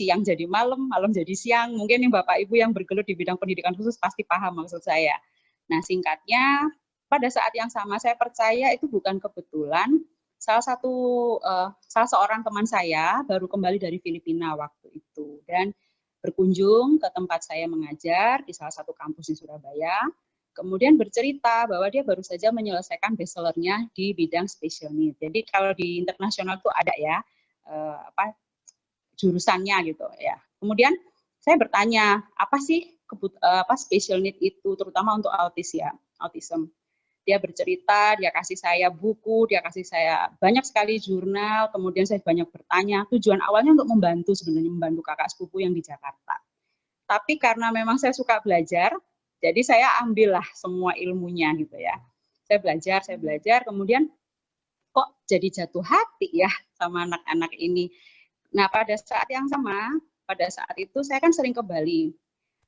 siang jadi malam, malam jadi siang. Mungkin yang Bapak Ibu yang bergelut di bidang pendidikan khusus pasti paham maksud saya. Nah, singkatnya, pada saat yang sama saya percaya itu bukan kebetulan. Salah seorang teman saya baru kembali dari Filipina waktu itu dan berkunjung ke tempat saya mengajar di salah satu kampus di Surabaya. Kemudian bercerita bahwa dia baru saja menyelesaikan bachelornya di bidang special need. Jadi kalau di internasional itu ada ya jurusannya gitu ya. Kemudian saya bertanya apa sih special need itu, terutama untuk autism. Dia bercerita, dia kasih saya buku, dia kasih saya banyak sekali jurnal, kemudian saya banyak bertanya. Tujuan awalnya untuk membantu kakak sepupu yang di Jakarta. Tapi karena memang saya suka belajar, jadi saya ambillah semua ilmunya gitu ya. Saya belajar, kemudian kok jadi jatuh hati ya sama anak-anak ini. Nah, pada saat yang sama, pada saat itu saya kan sering ke Bali.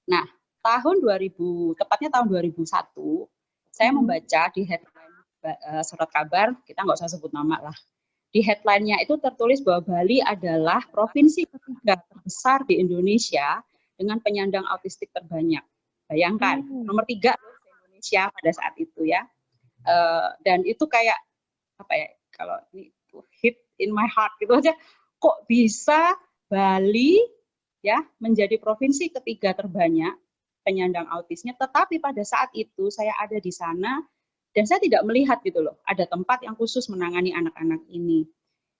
Nah, tepatnya tahun 2001, saya membaca di headline surat kabar, kita nggak usah sebut nama lah. Di headline-nya itu tertulis bahwa Bali adalah provinsi ketiga terbesar di Indonesia dengan penyandang autistik terbanyak. Bayangkan, nomor 3 Indonesia pada saat itu ya. Dan itu kayak apa ya? Kalau ini hit in my heart gitu aja. Kok bisa Bali ya menjadi provinsi ketiga terbanyak penyandang autisnya, tetapi pada saat itu saya ada di sana dan saya tidak melihat gitu loh, ada tempat yang khusus menangani anak-anak ini.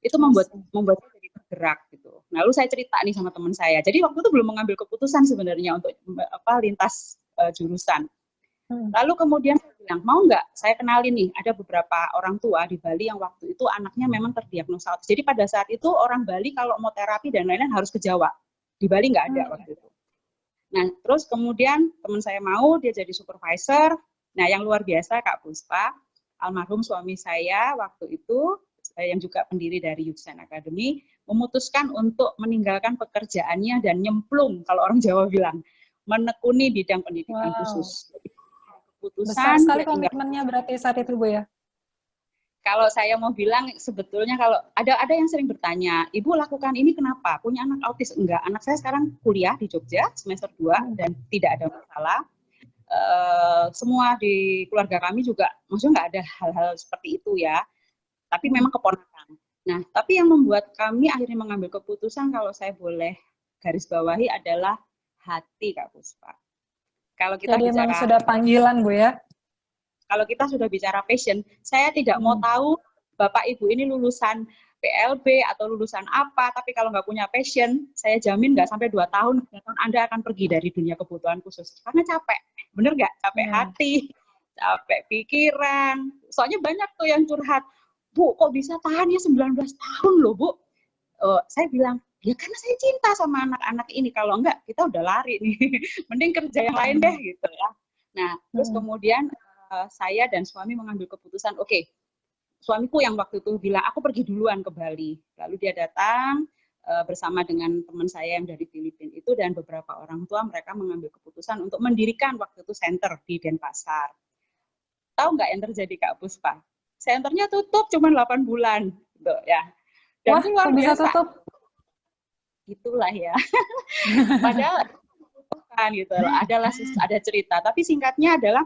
Itu membuat saya jadi tergerak gitu. Lalu saya cerita nih sama teman saya. Jadi waktu itu belum mengambil keputusan sebenarnya untuk lintas jurusan. Lalu kemudian saya bilang, mau nggak saya kenalin nih, ada beberapa orang tua di Bali yang waktu itu anaknya memang terdiagnosa autis. Jadi pada saat itu orang Bali kalau mau terapi dan lain-lain harus ke Jawa. Di Bali nggak ada waktu itu. Nah, terus kemudian teman saya mau, dia jadi supervisor. Nah, yang luar biasa Kak Puspa, almarhum suami saya waktu itu, yang juga pendiri dari Youth Science Academy, memutuskan untuk meninggalkan pekerjaannya dan nyemplung, kalau orang Jawa bilang, menekuni bidang pendidikan khusus. Besar sekali komitmennya berarti saat itu, Bu ya? Kalau saya mau bilang sebetulnya kalau ada yang sering bertanya, Ibu lakukan ini kenapa? Punya anak autis? Enggak, anak saya sekarang kuliah di Jogja semester 2 dan tidak ada masalah. Semua di keluarga kami juga maksudnya nggak ada hal-hal seperti itu ya. Tapi memang keponakan. Nah, tapi yang membuat kami akhirnya mengambil keputusan kalau saya boleh garis bawahi adalah hati Kak Puspa. Kalau kita jadi memang sudah panggilan Bu ya? Kalau kita sudah bicara passion, saya tidak mau tahu Bapak Ibu ini lulusan PLB atau lulusan apa, tapi kalau nggak punya passion, saya jamin nggak sampai 2 tahun Anda akan pergi dari dunia kebutuhan khusus. Karena capek, bener nggak? Capek hati, capek pikiran. Soalnya banyak tuh yang curhat, Bu, kok bisa tahan ya 19 tahun loh, Bu? Saya bilang, ya karena saya cinta sama anak-anak ini. Kalau enggak, kita udah lari nih. Mending kerja yang lain deh, gitu ya. Nah, terus kemudian saya dan suami mengambil keputusan, oke, suamiku yang waktu itu bilang, aku pergi duluan ke Bali. Lalu dia datang bersama dengan teman saya yang dari Filipina itu dan beberapa orang tua, mereka mengambil keputusan untuk mendirikan waktu itu center di Denpasar. Tahu nggak yang terjadi Kak Puspa? Centernya tutup cuma 8 bulan. Gitu, ya. Dan wah, kok bisa tutup? Itulah ya. Padahal kan gitu, ada cerita. Tapi singkatnya adalah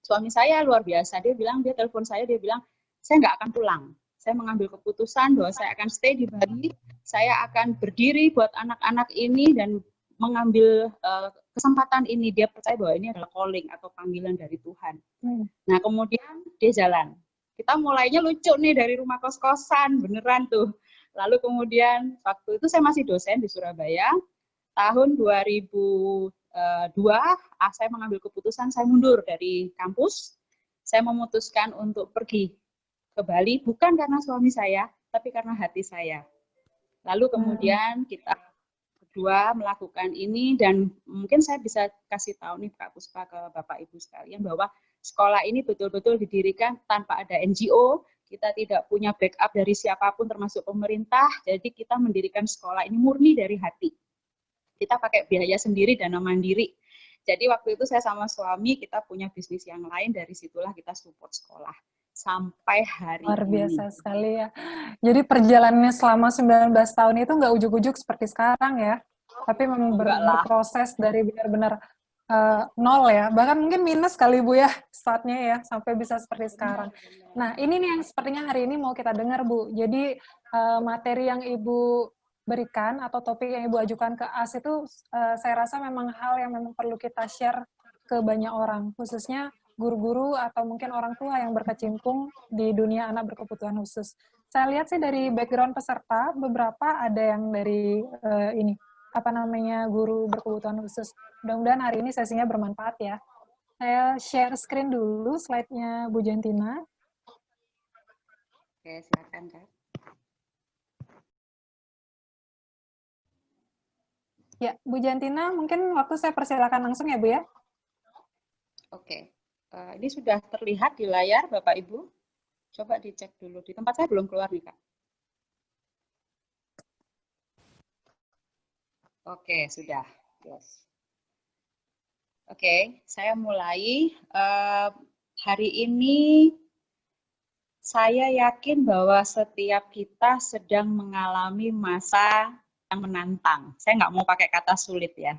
suami saya luar biasa, dia telepon saya, dia bilang, saya nggak akan pulang. Saya mengambil keputusan bahwa saya akan stay di Bali, saya akan berdiri buat anak-anak ini dan mengambil kesempatan ini. Dia percaya bahwa ini adalah calling atau panggilan dari Tuhan. Nah, kemudian dia jalan. Kita mulainya lucu nih dari rumah kos-kosan, beneran tuh. Lalu kemudian waktu itu saya masih dosen di Surabaya, tahun 2002 saya mengambil keputusan saya mundur dari kampus. Saya memutuskan untuk pergi ke Bali bukan karena suami saya, tapi karena hati saya. Lalu kemudian kita berdua melakukan ini dan mungkin saya bisa kasih tahu nih Kak Puspa ke Bapak Ibu sekalian bahwa sekolah ini betul-betul didirikan tanpa ada NGO. Kita tidak punya backup dari siapapun termasuk pemerintah. Jadi kita mendirikan sekolah ini murni dari hati. Kita pakai biaya sendiri, dana mandiri. Jadi waktu itu saya sama suami, kita punya bisnis yang lain, dari situlah kita support sekolah. Sampai hari ini. Luar biasa sekali ya. Jadi perjalanannya selama 19 tahun itu nggak ujuk-ujuk seperti sekarang ya? Tapi memang Enggak lah. berproses dari benar-benar nol ya, bahkan mungkin minus kali Bu ya startnya ya, sampai bisa seperti sekarang. Nah ini nih yang sepertinya hari ini mau kita dengar Bu. Jadi materi yang Ibu berikan atau topik yang Ibu ajukan ke AS itu saya rasa memang hal yang memang perlu kita share ke banyak orang, khususnya guru-guru atau mungkin orang tua yang berkecimpung di dunia anak berkebutuhan khusus. Saya lihat sih dari background peserta, beberapa ada yang dari ini, apa namanya, guru berkebutuhan khusus. Mudah-mudahan hari ini sesinya bermanfaat ya. Saya share screen dulu slide-nya Bu Jantina. Oke, silakan Kak. Ya, Bu Jantina, mungkin waktu saya persilakan langsung ya Bu ya. Oke, ini sudah terlihat di layar Bapak Ibu. Coba dicek dulu. Di tempat saya belum keluar nih Kak. Oke, sudah. Yes. Oke, saya mulai. Hari ini saya yakin bahwa setiap kita sedang mengalami masa yang menantang. Saya nggak mau pakai kata sulit ya.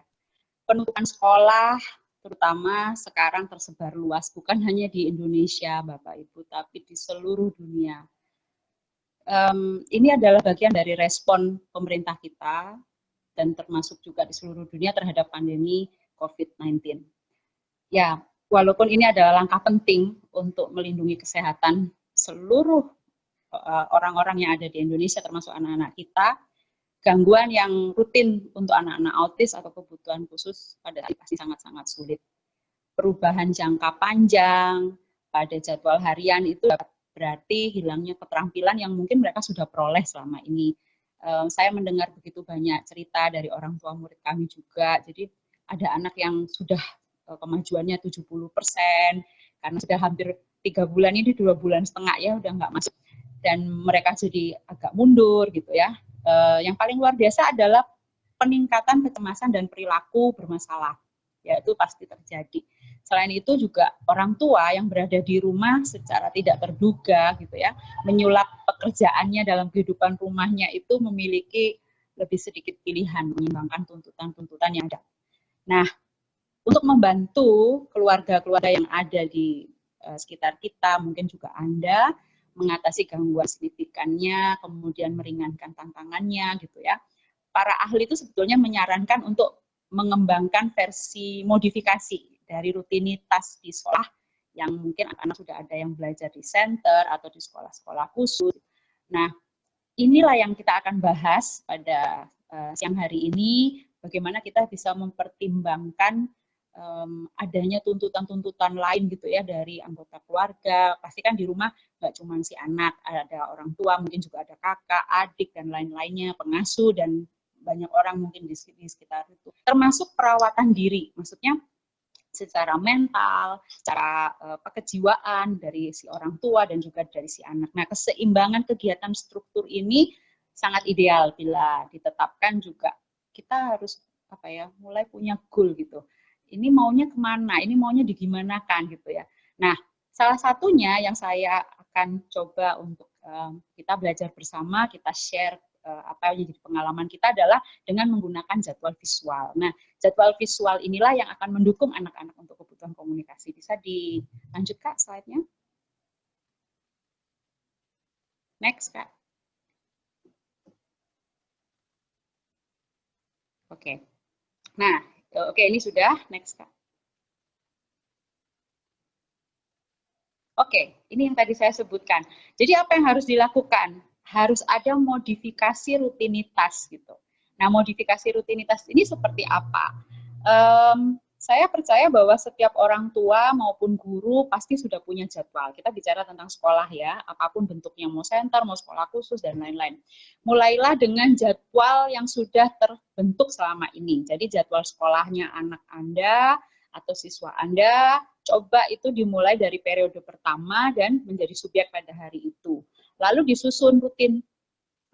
Penutupan sekolah, terutama sekarang tersebar luas, bukan hanya di Indonesia, Bapak Ibu, tapi di seluruh dunia. Ini adalah bagian dari respon pemerintah kita, dan termasuk juga di seluruh dunia terhadap pandemi COVID-19. Ya, walaupun ini adalah langkah penting untuk melindungi kesehatan seluruh orang-orang yang ada di Indonesia, termasuk anak-anak kita, gangguan yang rutin untuk anak-anak autis atau kebutuhan khusus pada pasti sangat-sangat sulit. Perubahan jangka panjang pada jadwal harian itu berarti hilangnya keterampilan yang mungkin mereka sudah peroleh selama ini. Saya mendengar begitu banyak cerita dari orang tua murid kami juga, jadi ada anak yang sudah kemajuannya 70%, karena sudah hampir 3 bulan ini 2 bulan setengah ya udah nggak masuk, dan mereka jadi agak mundur gitu ya. Yang paling luar biasa adalah peningkatan kecemasan dan perilaku bermasalah, ya itu pasti terjadi. Selain itu juga orang tua yang berada di rumah secara tidak terduga gitu ya, menyulap pekerjaannya dalam kehidupan rumahnya itu memiliki lebih sedikit pilihan menyimbangkan tuntutan-tuntutan yang ada. Nah, untuk membantu keluarga-keluarga yang ada di sekitar kita, mungkin juga Anda, mengatasi gangguan signifikannya, kemudian meringankan tantangannya gitu ya. Para ahli itu sebetulnya menyarankan untuk mengembangkan versi modifikasi dari rutinitas di sekolah yang mungkin anak-anak sudah ada yang belajar di center atau di sekolah-sekolah khusus. Nah, inilah yang kita akan bahas pada siang hari ini, bagaimana kita bisa mempertimbangkan adanya tuntutan-tuntutan lain gitu ya dari anggota keluarga. Pasti kan di rumah nggak cuma si anak, ada orang tua, mungkin juga ada kakak, adik, dan lain-lainnya, pengasuh, dan banyak orang mungkin di sekitar itu. Termasuk perawatan diri, maksudnya secara mental, secara kejiwaan dari si orang tua dan juga dari si anak. Nah, keseimbangan kegiatan struktur ini sangat ideal bila ditetapkan juga. Kita harus mulai punya goal gitu. Ini maunya kemana? Ini maunya digimanakan gitu ya. Nah, salah satunya yang saya akan coba untuk kita belajar bersama, kita share apa yang jadi pengalaman kita adalah dengan menggunakan jadwal visual. Nah, jadwal visual inilah yang akan mendukung anak-anak untuk kebutuhan komunikasi. Bisa dilanjut Kak slide-nya? Next Kak. Oke. Nah, oke ini sudah. Next Kak. Oke, ini yang tadi saya sebutkan. Jadi apa yang harus dilakukan? Harus ada modifikasi rutinitas gitu. Nah, modifikasi rutinitas ini seperti apa? Saya percaya bahwa setiap orang tua maupun guru pasti sudah punya jadwal. Kita bicara tentang sekolah ya, apapun bentuknya, mau center, mau sekolah khusus, dan lain-lain. Mulailah dengan jadwal yang sudah terbentuk selama ini. Jadi jadwal sekolahnya anak Anda atau siswa Anda, coba itu dimulai dari periode pertama dan menjadi subjek pada hari itu. Lalu disusun rutin.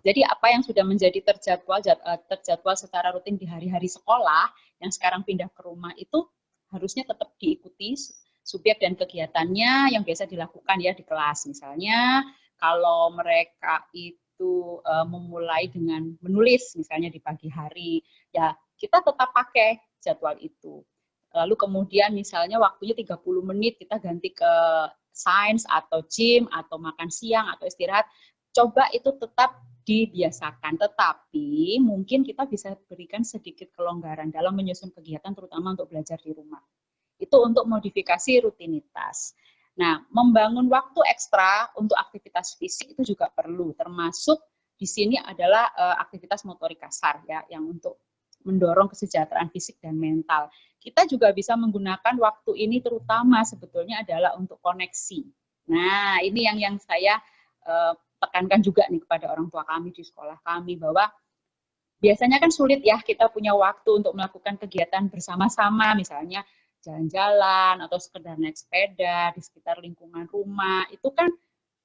Jadi apa yang sudah menjadi terjadwal secara rutin di hari-hari sekolah, yang sekarang pindah ke rumah itu harusnya tetap diikuti subjek dan kegiatannya yang biasa dilakukan ya di kelas. Misalnya kalau mereka itu itu memulai dengan menulis misalnya di pagi hari, ya kita tetap pakai jadwal itu. Lalu kemudian misalnya waktunya 30 menit kita ganti ke sains atau gym atau makan siang atau istirahat. Coba itu tetap dibiasakan, tetapi mungkin kita bisa berikan sedikit kelonggaran dalam menyusun kegiatan terutama untuk belajar di rumah. Itu untuk modifikasi rutinitas. Nah, membangun waktu ekstra untuk aktivitas fisik itu juga perlu, termasuk di sini adalah aktivitas motorik kasar ya, yang untuk mendorong kesejahteraan fisik dan mental. Kita juga bisa menggunakan waktu ini terutama sebetulnya adalah untuk koneksi. Nah, ini yang saya tekankan juga nih kepada orang tua kami di sekolah kami, bahwa biasanya kan sulit ya kita punya waktu untuk melakukan kegiatan bersama-sama, misalnya jalan-jalan atau sekedar naik sepeda di sekitar lingkungan rumah, itu kan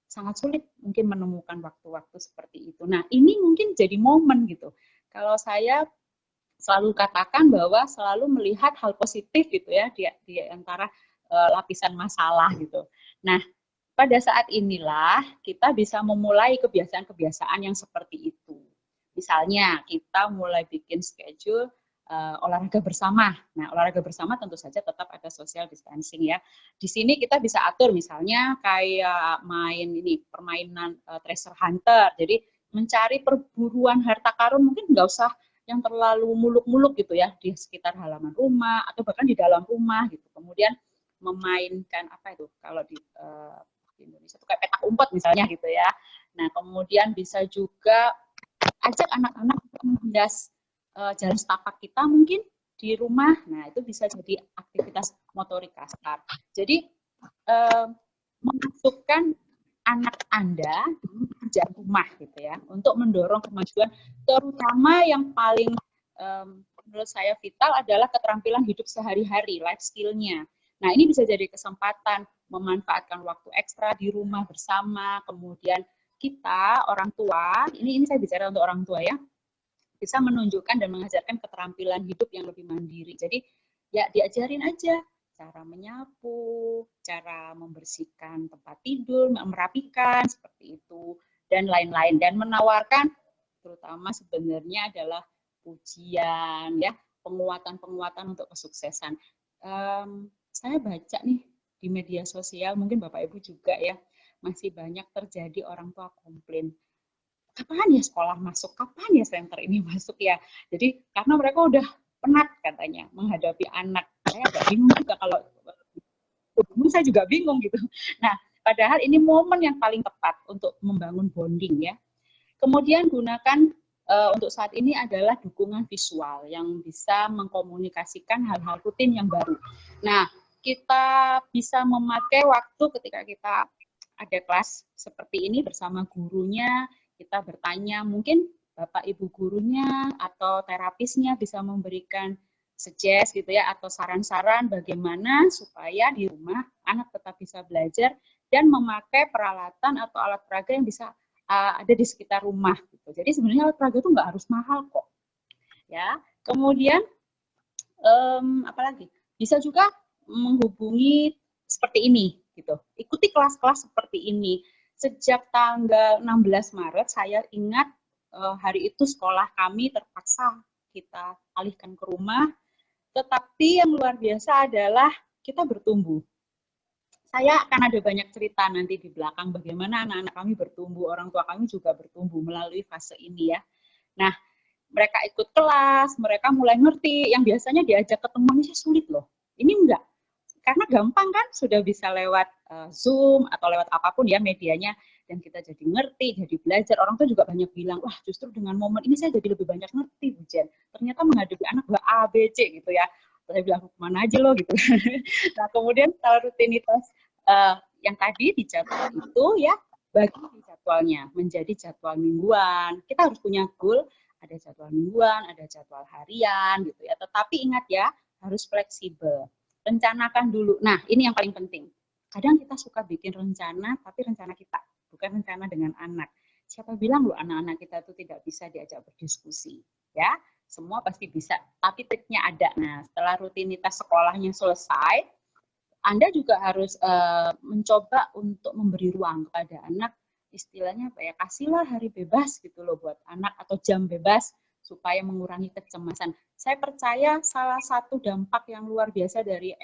sangat sulit mungkin menemukan waktu-waktu seperti itu. Nah, ini mungkin jadi momen gitu. Kalau saya selalu katakan bahwa selalu melihat hal positif gitu ya di antara lapisan masalah gitu. Nah, pada saat inilah kita bisa memulai kebiasaan-kebiasaan yang seperti itu. Misalnya kita mulai bikin schedule olahraga bersama. Nah, olahraga bersama tentu saja tetap ada social distancing ya. Di sini kita bisa atur misalnya kayak main ini permainan treasure hunter. Jadi mencari perburuan harta karun, mungkin nggak usah yang terlalu muluk-muluk gitu ya di sekitar halaman rumah atau bahkan di dalam rumah gitu. Kemudian memainkan apa itu kalau di Indonesia itu kayak petak umpet misalnya gitu ya. Nah, kemudian bisa juga ajak anak-anak menghias jalan setapak kita mungkin di rumah. Nah, itu bisa jadi aktivitas motorik kasar. Jadi memasukkan anak Anda di pekerjaan rumah gitu ya, untuk mendorong kemajuan, terutama yang paling menurut saya vital adalah keterampilan hidup sehari-hari, life skill-nya. Nah, ini bisa jadi kesempatan memanfaatkan waktu ekstra di rumah bersama, kemudian kita orang tua, ini saya bicara untuk orang tua ya, bisa menunjukkan dan mengajarkan keterampilan hidup yang lebih mandiri. Jadi ya diajarin aja cara menyapu, cara membersihkan tempat tidur, merapikan seperti itu dan lain-lain, dan menawarkan terutama sebenarnya adalah pujian ya, penguatan-penguatan untuk kesuksesan. Saya baca nih di media sosial, mungkin Bapak Ibu juga ya, masih banyak terjadi orang tua komplain, kapan ya sekolah masuk, kapan ya center ini masuk ya. Jadi karena mereka udah penat katanya menghadapi anak. Saya agak bingung juga, kalau saya juga bingung gitu. Nah, padahal ini momen yang paling tepat untuk membangun bonding ya. Kemudian gunakan untuk saat ini adalah dukungan visual yang bisa mengkomunikasikan hal-hal rutin yang baru. Nah, kita bisa memakai waktu ketika kita ada kelas seperti ini bersama gurunya, kita bertanya, mungkin Bapak Ibu gurunya atau terapisnya bisa memberikan suggest gitu ya, atau saran-saran bagaimana supaya di rumah anak tetap bisa belajar dan memakai peralatan atau alat peraga yang bisa ada di sekitar rumah gitu. Jadi sebenarnya alat peraga itu nggak harus mahal kok. Ya, kemudian apalagi bisa juga menghubungi seperti ini gitu. Ikuti kelas-kelas seperti ini. Sejak tanggal 16 Maret, saya ingat hari itu sekolah kami terpaksa kita alihkan ke rumah, tetapi yang luar biasa adalah kita bertumbuh. Saya akan ada banyak cerita nanti di belakang bagaimana anak-anak kami bertumbuh, orang tua kami juga bertumbuh melalui fase ini ya. Nah, mereka ikut kelas, mereka mulai ngerti, yang biasanya diajak ketemuan ini sulit loh. Ini enggak. Karena gampang kan, sudah bisa lewat Zoom atau lewat apapun ya medianya, dan kita jadi ngerti, jadi belajar. Orang tua juga banyak bilang, wah justru dengan momen ini saya jadi lebih banyak ngerti, Bu Jen. Ternyata menghadapi anak nggak A, B, C gitu ya. Saya bilang, kemana aja lo gitu. Nah, kemudian kalau rutinitas yang tadi di jadwal itu ya, bagi di jadwalnya menjadi jadwal mingguan. Kita harus punya goal, ada jadwal mingguan, ada jadwal harian gitu ya. Tetapi ingat ya, harus fleksibel. Rencanakan dulu. Nah, ini yang paling penting. Kadang kita suka bikin rencana, tapi rencana kita, bukan rencana dengan anak. Siapa bilang loh anak-anak kita itu tidak bisa diajak berdiskusi? Ya, semua pasti bisa. Tapi triknya ada. Nah, setelah rutinitas sekolahnya selesai, Anda juga harus mencoba untuk memberi ruang kepada anak istilahnya apa ya, kasihlah hari bebas gitu loh buat anak atau jam bebas supaya mengurangi kecemasan. Saya percaya salah satu dampak yang luar biasa dari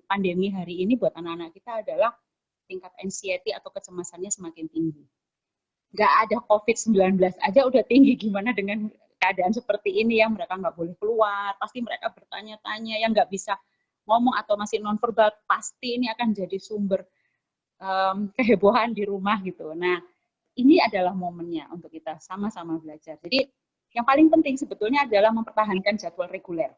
pandemi hari ini buat anak-anak kita adalah tingkat anxiety atau kecemasannya semakin tinggi. Nggak ada COVID-19 aja udah tinggi, gimana dengan keadaan seperti ini yang mereka nggak boleh keluar, pasti mereka bertanya-tanya, yang nggak bisa ngomong atau masih nonverbal, pasti ini akan jadi sumber kehebohan di rumah gitu. Nah, ini adalah momennya untuk kita sama-sama belajar. Jadi, yang paling penting sebetulnya adalah mempertahankan jadwal reguler.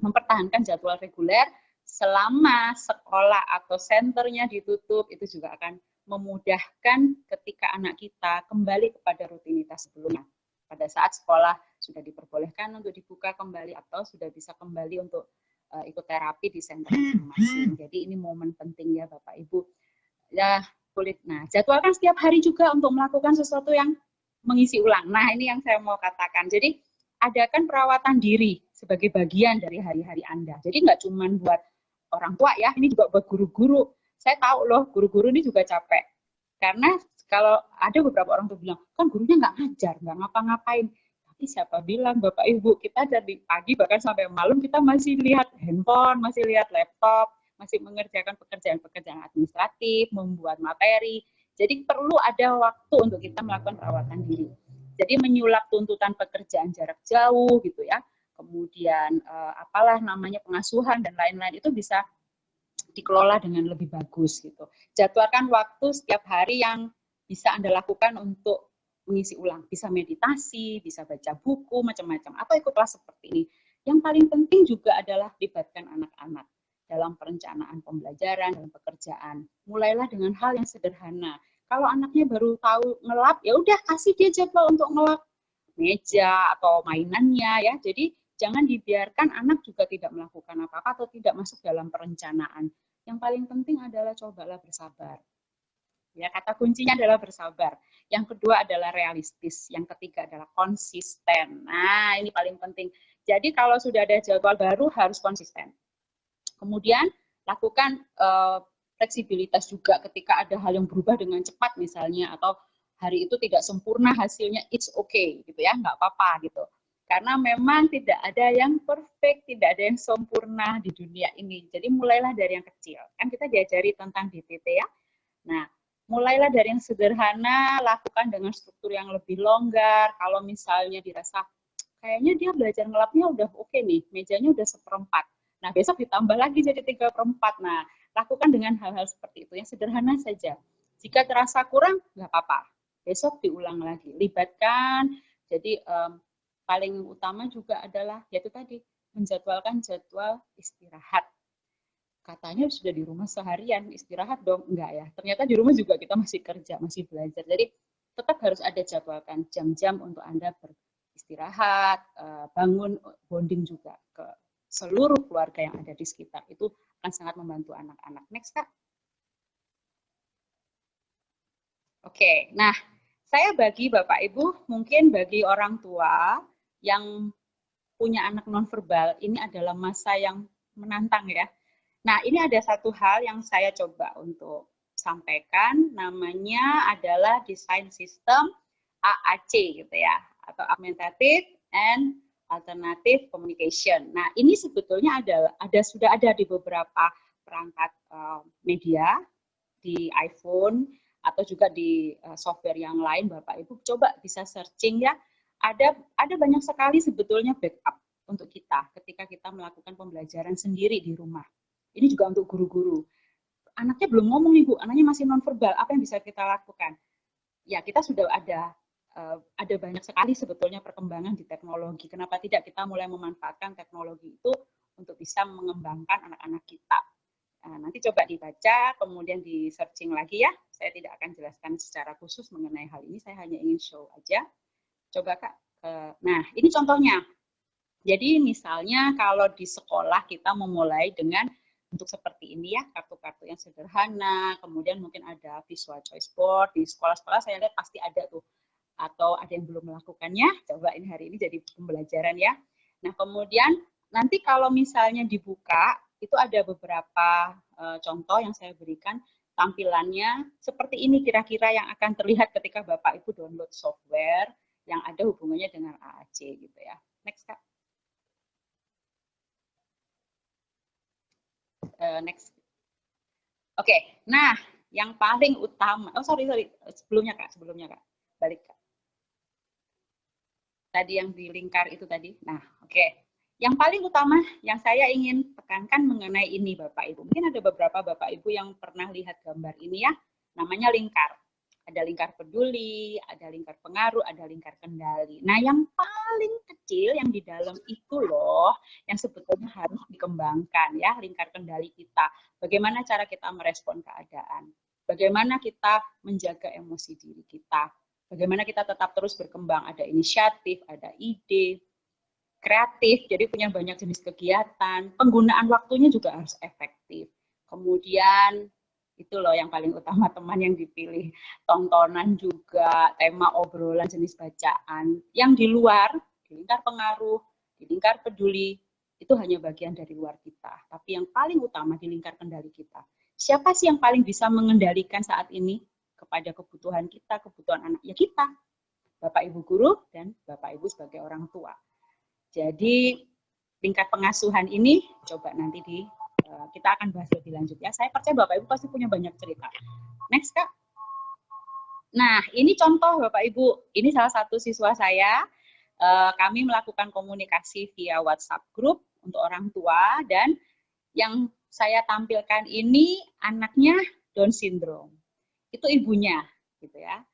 Mempertahankan jadwal reguler selama sekolah atau senternya ditutup, itu juga akan memudahkan ketika anak kita kembali kepada rutinitas sebelumnya. Pada saat sekolah sudah diperbolehkan untuk dibuka kembali atau sudah bisa kembali untuk ikut terapi di senter masing-masing. Jadi ini momen penting ya Bapak Ibu. Ya, kulit. Nah, jadwalkan setiap hari juga untuk melakukan sesuatu yang mengisi ulang. Nah, ini yang saya mau katakan. Jadi, adakan perawatan diri sebagai bagian dari hari-hari Anda. Jadi, nggak cuma buat orang tua ya, ini juga buat guru-guru. Saya tahu loh, guru-guru ini juga capek. Karena kalau ada beberapa orang tuh bilang, kan gurunya nggak ngajar, nggak ngapa-ngapain. Tapi siapa bilang, Bapak Ibu, kita dari pagi bahkan sampai malam kita masih lihat handphone, masih lihat laptop, masih mengerjakan pekerjaan-pekerjaan administratif, membuat materi. Jadi perlu ada waktu untuk kita melakukan perawatan diri. Jadi menyulap tuntutan pekerjaan jarak jauh gitu ya. Kemudian apalah namanya pengasuhan dan lain-lain itu bisa dikelola dengan lebih bagus gitu. Jadwalkan waktu setiap hari yang bisa Anda lakukan untuk mengisi ulang. Bisa meditasi, bisa baca buku, macam-macam. Atau ikut kelas seperti ini. Yang paling penting juga adalah libatkan anak-anak dalam perencanaan pembelajaran, dalam pekerjaan. Mulailah dengan hal yang sederhana. Kalau anaknya baru tahu ngelap, ya udah kasih dia jadwal untuk ngelap meja atau mainannya ya. Jadi jangan dibiarkan anak juga tidak melakukan apa-apa atau tidak masuk dalam perencanaan. Yang paling penting adalah cobalah bersabar. Ya, kata kuncinya adalah bersabar. Yang kedua adalah realistis. Yang ketiga adalah konsisten. Nah, ini paling penting. Jadi kalau sudah ada jadwal baru harus konsisten. Kemudian lakukan fleksibilitas juga ketika ada hal yang berubah dengan cepat misalnya, atau hari itu tidak sempurna hasilnya, it's okay gitu ya, nggak apa-apa gitu. Karena memang tidak ada yang perfect, tidak ada yang sempurna di dunia ini. Jadi mulailah dari yang kecil. Kan kita diajari tentang DTT ya. Nah, mulailah dari yang sederhana, lakukan dengan struktur yang lebih longgar. Kalau misalnya dirasa kayaknya dia belajar ngelapnya udah oke nih, mejanya udah 1/4. Nah, besok ditambah lagi jadi 3/4. Nah, lakukan dengan hal-hal seperti itu, yang sederhana saja. Jika terasa kurang, nggak apa-apa. Besok diulang lagi. Libatkan. Jadi, paling utama juga adalah, yaitu tadi, menjadwalkan jadwal istirahat. Katanya sudah di rumah seharian, istirahat dong. Enggak ya. Ternyata di rumah juga kita masih kerja, masih belajar. Jadi, tetap harus ada jadwalkan jam-jam untuk Anda beristirahat, bangun, bonding juga ke seluruh keluarga yang ada di sekitar. Itu akan sangat membantu anak-anak. Next, Kak. Oke, nah saya bagi Bapak Ibu, mungkin bagi orang tua yang punya anak nonverbal, ini adalah masa yang menantang ya. Nah, ini ada satu hal yang saya coba untuk sampaikan, namanya adalah desain sistem AAC gitu ya, atau Augmentative and Alternative Communication. Nah, ini sebetulnya sudah ada di beberapa perangkat media, di iPhone atau juga di software yang lain. Bapak Ibu coba bisa searching ya. Ada banyak sekali sebetulnya backup untuk kita ketika kita melakukan pembelajaran sendiri di rumah. Ini juga untuk guru-guru. Anaknya belum ngomong nih Bu, anaknya masih nonverbal. Apa yang bisa kita lakukan? Ya, kita sudah ada banyak sekali sebetulnya perkembangan di teknologi. Kenapa tidak kita mulai memanfaatkan teknologi itu untuk bisa mengembangkan anak-anak kita. Nah, nanti coba dibaca, kemudian di searching lagi ya. Saya tidak akan jelaskan secara khusus mengenai hal ini, saya hanya ingin show aja. Coba Kak. Nah, ini contohnya. Jadi misalnya kalau di sekolah kita memulai dengan bentuk seperti ini ya, kartu-kartu yang sederhana, kemudian mungkin ada visual choice board. Di sekolah-sekolah saya lihat pasti ada tuh. Atau ada yang belum melakukannya, coba ini hari ini jadi pembelajaran ya. Nah, kemudian nanti kalau misalnya dibuka, itu ada beberapa contoh yang saya berikan. tampilannya seperti ini kira-kira yang akan terlihat ketika Bapak Ibu download software yang ada hubungannya dengan AAC gitu ya. Next Kak. Next. Oke, nah yang paling utama, sebelumnya Kak, balik Kak. Tadi yang di lingkar itu tadi. Nah, oke. Yang paling utama yang saya ingin tekankan mengenai ini Bapak Ibu. Mungkin ada beberapa Bapak Ibu yang pernah lihat gambar ini ya, namanya lingkar. Ada lingkar peduli, ada lingkar pengaruh, ada lingkar kendali. Nah, yang paling kecil yang di dalam itu loh, yang sebetulnya harus dikembangkan ya, lingkar kendali kita. Bagaimana cara kita merespon keadaan? Bagaimana kita menjaga emosi diri kita? Bagaimana kita tetap terus berkembang, ada inisiatif, ada ide, kreatif, jadi punya banyak jenis kegiatan, penggunaan waktunya juga harus efektif. Kemudian, itu loh yang paling utama teman yang dipilih, tontonan juga, tema obrolan, jenis bacaan, yang di luar, di lingkar pengaruh, di lingkar peduli, itu hanya bagian dari luar kita. Tapi yang paling utama di lingkar kendali kita. Siapa sih yang paling bisa mengendalikan saat ini? Kepada kebutuhan kita, kebutuhan anak ya kita, Bapak Ibu guru dan Bapak Ibu sebagai orang tua. Jadi tingkat pengasuhan ini coba nanti kita akan bahas lebih lanjut ya. Saya percaya Bapak Ibu pasti punya banyak cerita. Next Kak. Nah ini contoh Bapak Ibu, ini salah satu siswa saya. Kami melakukan komunikasi via WhatsApp group untuk orang tua dan yang saya tampilkan ini anaknya Down syndrome. Itu ibunya gitu ya.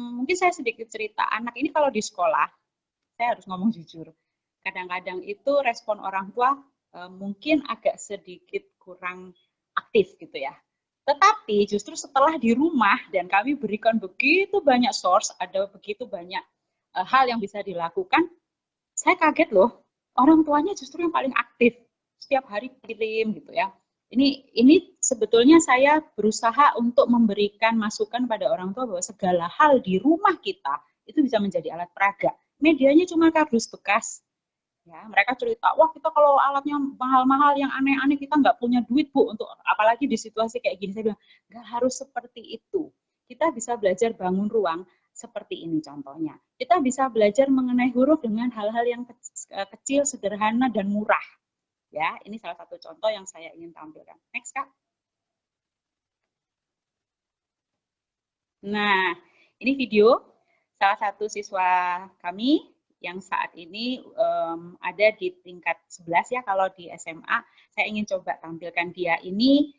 Mungkin saya sedikit cerita, anak ini kalau di sekolah, saya harus ngomong jujur, kadang-kadang itu respon orang tua mungkin agak sedikit kurang aktif gitu ya. Tetapi justru setelah di rumah dan kami berikan begitu banyak source, ada begitu banyak hal yang bisa dilakukan, saya kaget loh, orang tuanya justru yang paling aktif, setiap hari kirim gitu ya. Ini sebetulnya saya berusaha untuk memberikan masukan pada orang tua bahwa segala hal di rumah kita itu bisa menjadi alat peraga. Medianya cuma kardus bekas. Ya, mereka cerita, wah kita kalau alatnya mahal-mahal yang aneh-aneh kita nggak punya duit Bu untuk apalagi di situasi kayak gini. Saya bilang nggak harus seperti itu. Kita bisa belajar bangun ruang seperti ini contohnya. Kita bisa belajar mengenai huruf dengan hal-hal yang kecil, sederhana dan murah. Ya, ini salah satu contoh yang saya ingin tampilkan. Next, Kak. Nah, ini video salah satu siswa kami yang saat ini ada di tingkat 11 ya, kalau di SMA. Saya ingin coba tampilkan dia ini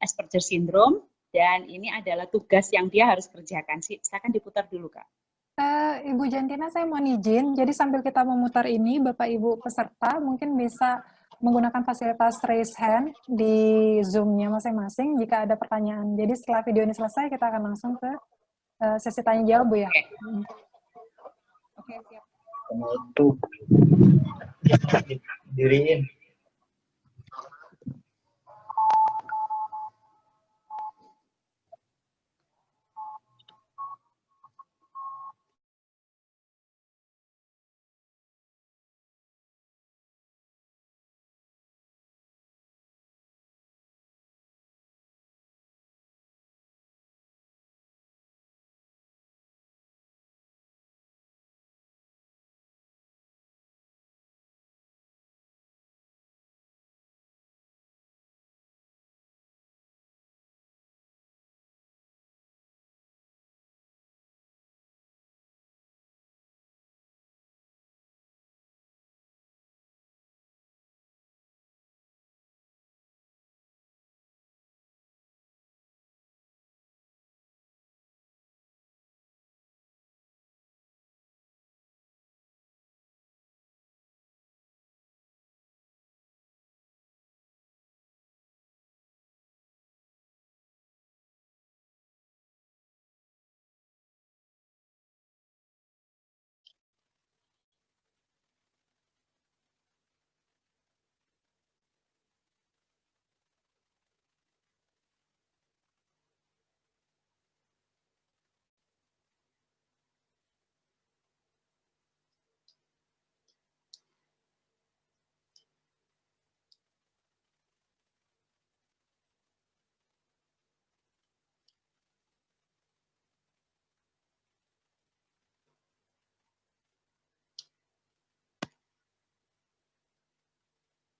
Asperger syndrome, dan ini adalah tugas yang dia harus kerjakan. Silakan diputar dulu, Kak. Ibu Jantina, saya mohon izin. Jadi sambil kita memutar ini, Bapak Ibu peserta mungkin bisa menggunakan fasilitas raise hand di Zoom-nya masing-masing jika ada pertanyaan. Jadi setelah video ini selesai, kita akan langsung ke sesi tanya jawab, Bu ya. Oke, siap. Untuk diriin.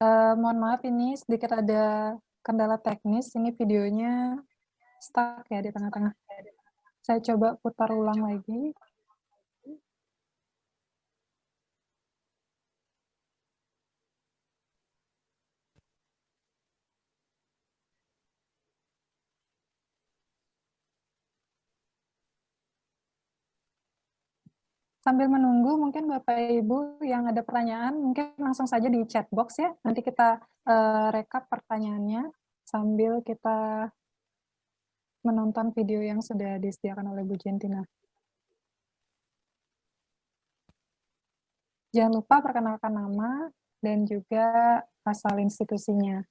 Mohon maaf ini sedikit ada kendala teknis, ini videonya stuck ya di tengah-tengah. Saya coba putar ulang lagi. Sambil menunggu, mungkin Bapak Ibu yang ada pertanyaan, mungkin langsung saja di chat box ya. Nanti kita rekap pertanyaannya sambil kita menonton video yang sudah disediakan oleh Bu Jentina. Jangan lupa perkenalkan nama dan juga asal institusinya.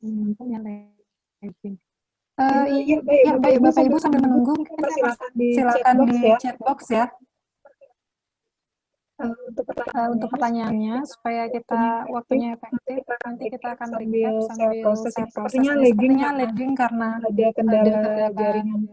Ya, baik, Bapak Ibu sambil menunggu, silakan di chat box ya. Untuk pertanyaannya, supaya kita waktunya efektif, nanti kita akan recap sambil saya proses. Sepertinya lagging karena ada kendala jaringan.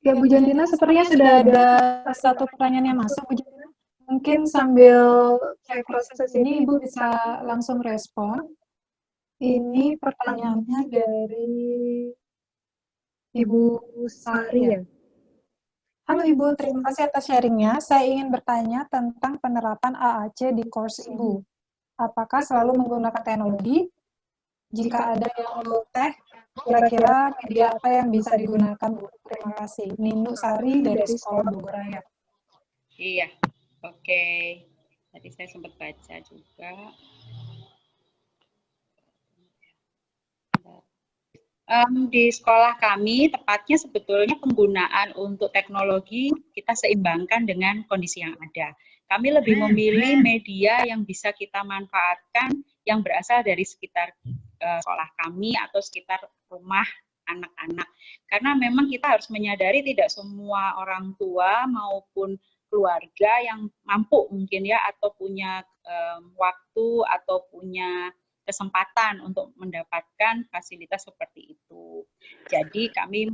Ya, Bu Jantina, sepertinya sudah ada satu pertanyaan yang masuk, Bu Jantina. Mungkin sambil saya proses ini, Ibu bisa langsung respon. Ini pertanyaannya dari Ibu Sari ya. Halo Ibu, terima kasih atas sharingnya. Saya ingin bertanya tentang penerapan AAC di course Ibu. Apakah selalu menggunakan teknologi? Jika ada yang low tech, kira-kira media apa yang bisa digunakan, Bu? Terima kasih. Ninu Sari dari Sekolah Bogoraya. Iya, oke. Tadi saya sempat baca juga. Di sekolah kami, tepatnya sebetulnya penggunaan untuk teknologi kita seimbangkan dengan kondisi yang ada. Kami lebih memilih media yang bisa kita manfaatkan yang berasal dari sekitar sekolah kami atau sekitar rumah anak-anak. Karena memang kita harus menyadari tidak semua orang tua maupun keluarga yang mampu mungkin ya atau punya waktu atau punya kesempatan untuk mendapatkan fasilitas seperti itu. Jadi kami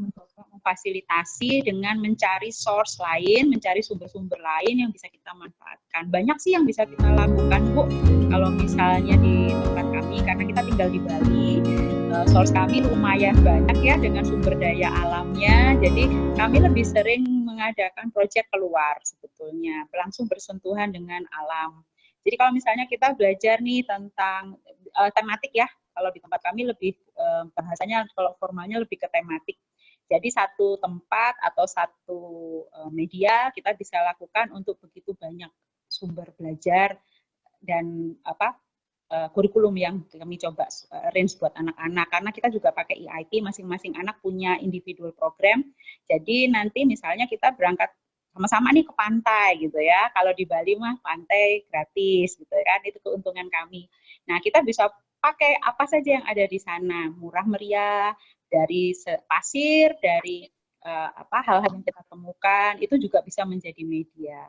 memfasilitasi dengan mencari source lain, mencari sumber-sumber lain yang bisa kita manfaatkan. Banyak sih yang bisa kita lakukan, Bu. Kalau misalnya di tempat kami, karena kita tinggal di Bali, source kami lumayan banyak ya dengan sumber daya alamnya. Jadi kami lebih sering mengadakan proyek keluar sebetulnya, langsung bersentuhan dengan alam. Jadi kalau misalnya kita belajar nih tentang tematik ya, kalau di tempat kami lebih bahasanya kalau formalnya lebih ke tematik. Jadi satu tempat atau satu media kita bisa lakukan untuk begitu banyak sumber belajar dan kurikulum yang kami coba range buat anak-anak, karena kita juga pakai EIP, masing-masing anak punya individual program. Jadi nanti misalnya kita berangkat sama-sama nih ke pantai gitu ya. Kalau di Bali mah pantai gratis gitu kan, itu keuntungan kami. Nah, kita bisa pakai apa saja yang ada di sana, murah meriah, dari pasir, dari hal-hal yang kita temukan, itu juga bisa menjadi media.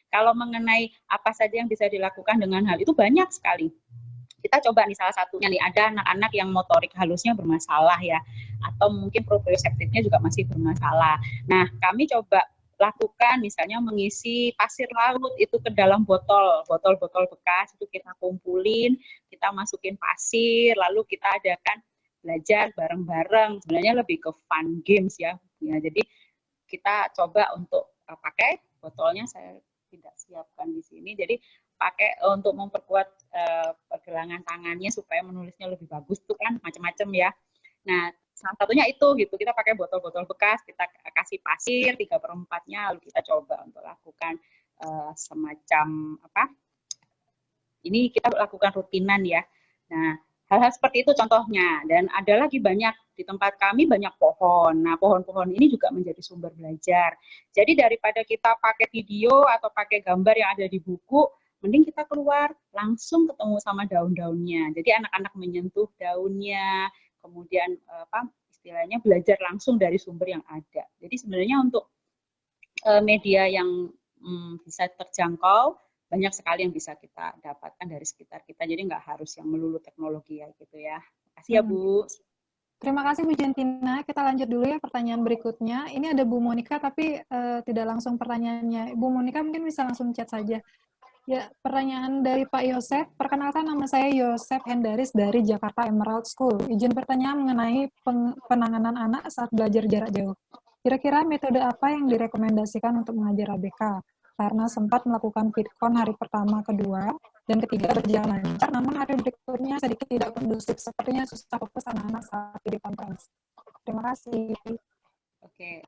Kalau mengenai apa saja yang bisa dilakukan dengan hal itu banyak sekali. Kita coba nih salah satunya nih, ada anak-anak yang motorik halusnya bermasalah ya, atau mungkin proprioseptifnya juga masih bermasalah. Nah, kami coba lakukan misalnya mengisi pasir laut itu ke dalam botol bekas, itu kita kumpulin, kita masukin pasir, lalu kita adakan belajar bareng-bareng. Sebenarnya lebih ke fun games ya. Jadi kita coba untuk pakai botolnya, saya tidak siapkan di sini. Jadi pakai untuk memperkuat pergelangan tangannya supaya menulisnya lebih bagus tuh kan macam-macam ya. Nah, salah satunya itu gitu. Kita pakai botol-botol bekas, kita kasih pasir 3/4-nya, lalu kita coba untuk lakukan semacam ini kita lakukan rutinan ya. Nah, hal-hal seperti itu contohnya. Dan ada lagi banyak, di tempat kami banyak pohon. Nah, pohon-pohon ini juga menjadi sumber belajar. Jadi daripada kita pakai video atau pakai gambar yang ada di buku, mending kita keluar langsung ketemu sama daun-daunnya. Jadi anak-anak menyentuh daunnya, kemudian istilahnya belajar langsung dari sumber yang ada. Jadi sebenarnya untuk media yang bisa terjangkau, banyak sekali yang bisa kita dapatkan dari sekitar kita. Jadi nggak harus yang melulu teknologi ya gitu ya. Terima kasih ya Bu. Terima kasih Bu Jentina. Kita lanjut dulu ya pertanyaan berikutnya. Ini ada Bu Monika tapi tidak langsung pertanyaannya. Bu Monika mungkin bisa langsung chat saja. Ya, pertanyaan dari Pak Yosef. Perkenalkan, nama saya Yosef Hendaris dari Jakarta Emerald School. Izin bertanya mengenai penanganan anak saat belajar jarak jauh. Kira-kira metode apa yang direkomendasikan untuk mengajar ABK? Karena sempat melakukan VidCon hari pertama, kedua, dan ketiga berjalan lancar, namun hari berikutnya sedikit tidak kondusif. Sepertinya susah fokus anak-anak saat di konferensi. Terima kasih. Oke.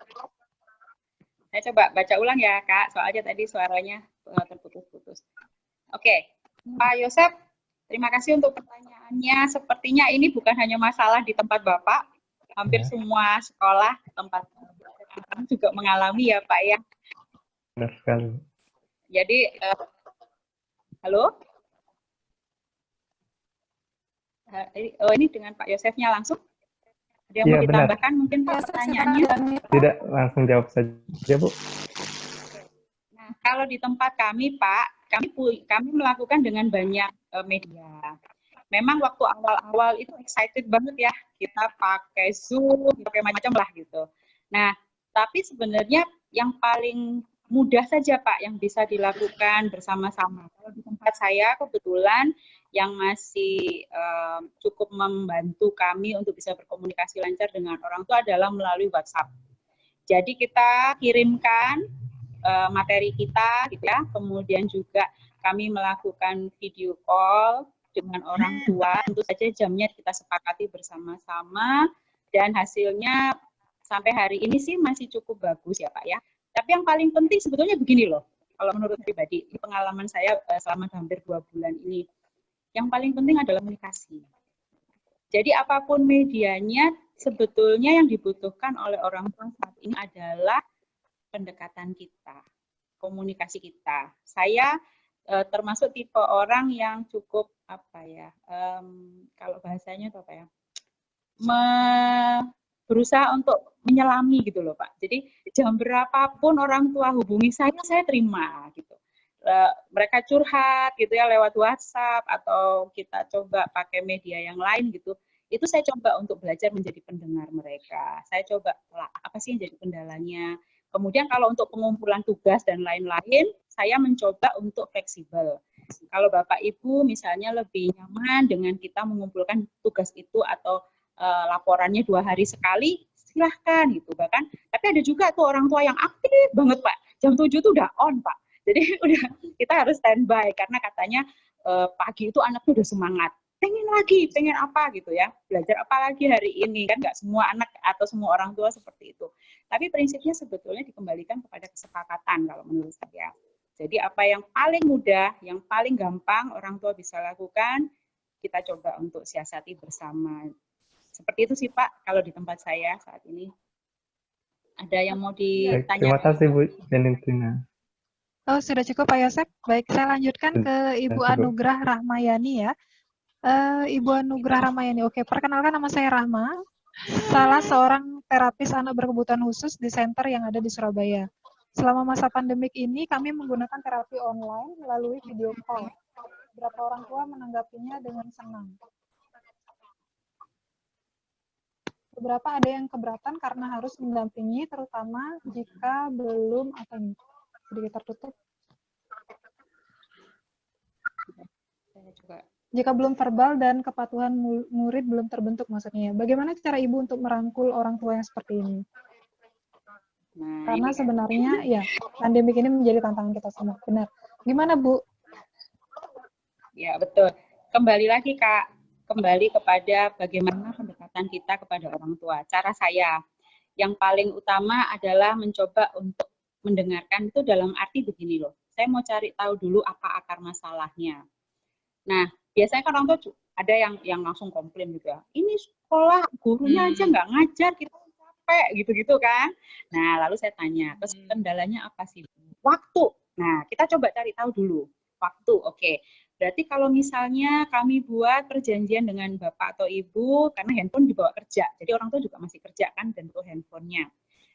Saya coba baca ulang ya, Kak. Soalnya tadi suaranya terputus-putus. Oke, Pak Yosef, terima kasih untuk pertanyaannya. Sepertinya ini bukan hanya masalah di tempat Bapak, hampir semua sekolah tempat Bapak juga mengalami ya, Pak ya. Benar sekali. Jadi, halo? Oh, ini dengan Pak Yosefnya langsung? Ada yang mau ditambahkan mungkin Pak pertanyaannya? Tidak, langsung jawab saja Bu. Nah, kalau di tempat kami Pak, kami melakukan dengan banyak media. Memang waktu awal-awal itu excited banget ya, kita pakai Zoom, pakai macam lah gitu. Nah, tapi sebenarnya yang paling mudah saja Pak yang bisa dilakukan bersama-sama. Kalau di tempat saya kebetulan yang masih cukup membantu kami untuk bisa berkomunikasi lancar dengan orang tua adalah melalui WhatsApp. Jadi kita kirimkan materi kita, gitu ya. Kemudian juga kami melakukan video call dengan orang tua. Tentu saja jamnya kita sepakati bersama-sama dan hasilnya sampai hari ini sih masih cukup bagus ya Pak ya. Tapi yang paling penting sebetulnya begini loh, kalau menurut pribadi, pengalaman saya selama hampir 2 bulan ini, yang paling penting adalah komunikasi. Jadi apapun medianya, sebetulnya yang dibutuhkan oleh orang tua saat ini adalah pendekatan kita, komunikasi kita. Saya termasuk tipe orang yang cukup kalau bahasanya itu apa ya, berusaha untuk menyelami gitu loh Pak. Jadi jam berapapun orang tua hubungi saya terima gitu. Mereka curhat gitu ya lewat WhatsApp atau kita coba pakai media yang lain gitu. Itu saya coba untuk belajar menjadi pendengar mereka. Saya coba apa sih yang jadi kendalanya. Kemudian kalau untuk pengumpulan tugas dan lain-lain, saya mencoba untuk fleksibel. Kalau Bapak Ibu misalnya lebih nyaman dengan kita mengumpulkan tugas itu atau laporannya 2 hari sekali, silahkan gitu. Bahkan, tapi ada juga tuh orang tua yang aktif banget Pak. Jam 7 tuh udah on Pak. Jadi udah kita harus standby karena katanya pagi itu anaknya udah semangat. pengen apa gitu ya, belajar apa lagi hari ini, kan nggak semua anak atau semua orang tua seperti itu. Tapi prinsipnya sebetulnya dikembalikan kepada kesepakatan kalau menurut saya. Jadi apa yang paling mudah, yang paling gampang orang tua bisa lakukan, kita coba untuk siasati bersama. Seperti itu sih Pak, kalau di tempat saya saat ini. Ada yang mau Baik, ditanya? terima kasih Bu Janintina. Oh, sudah cukup Pak Yosep. Baik, saya lanjutkan ke Ibu Sudah cukup. Anugrah Rahmayani ya. Ibu Anugrah Rahmayani. Oke, perkenalkan nama saya Rahma. Salah seorang terapis anak berkebutuhan khusus di center yang ada di Surabaya. Selama masa pandemik ini, kami menggunakan terapi online melalui video call. Beberapa orang tua menanggapinya dengan senang. Beberapa ada yang keberatan karena harus mendampingi, terutama jika belum sedikit tertutup. Jika belum verbal dan kepatuhan murid belum terbentuk maksudnya. Bagaimana cara ibu untuk merangkul orang tua yang seperti ini? Nah, Karena ini kan. sebenarnya ya pandemik ini menjadi tantangan kita semua. Benar. Gimana Bu? Ya betul. Kembali lagi Kak, kembali kepada bagaimana pendekatan kita kepada orang tua. Cara saya yang paling utama adalah mencoba untuk mendengarkan itu dalam arti begini loh. Saya mau cari tahu dulu apa akar masalahnya. Nah, biasanya kan orang tua ada yang langsung komplain gitu ya. Ini sekolah gurunya aja nggak ngajar, kita capek gitu-gitu kan. Nah, lalu saya tanya, terus kendalanya apa sih? Waktu. Nah, kita coba cari tahu dulu. Waktu, oke. Berarti kalau misalnya kami buat perjanjian dengan bapak atau ibu, karena handphone dibawa kerja, jadi orang tua juga masih kerja kan, dan butuh handphonenya.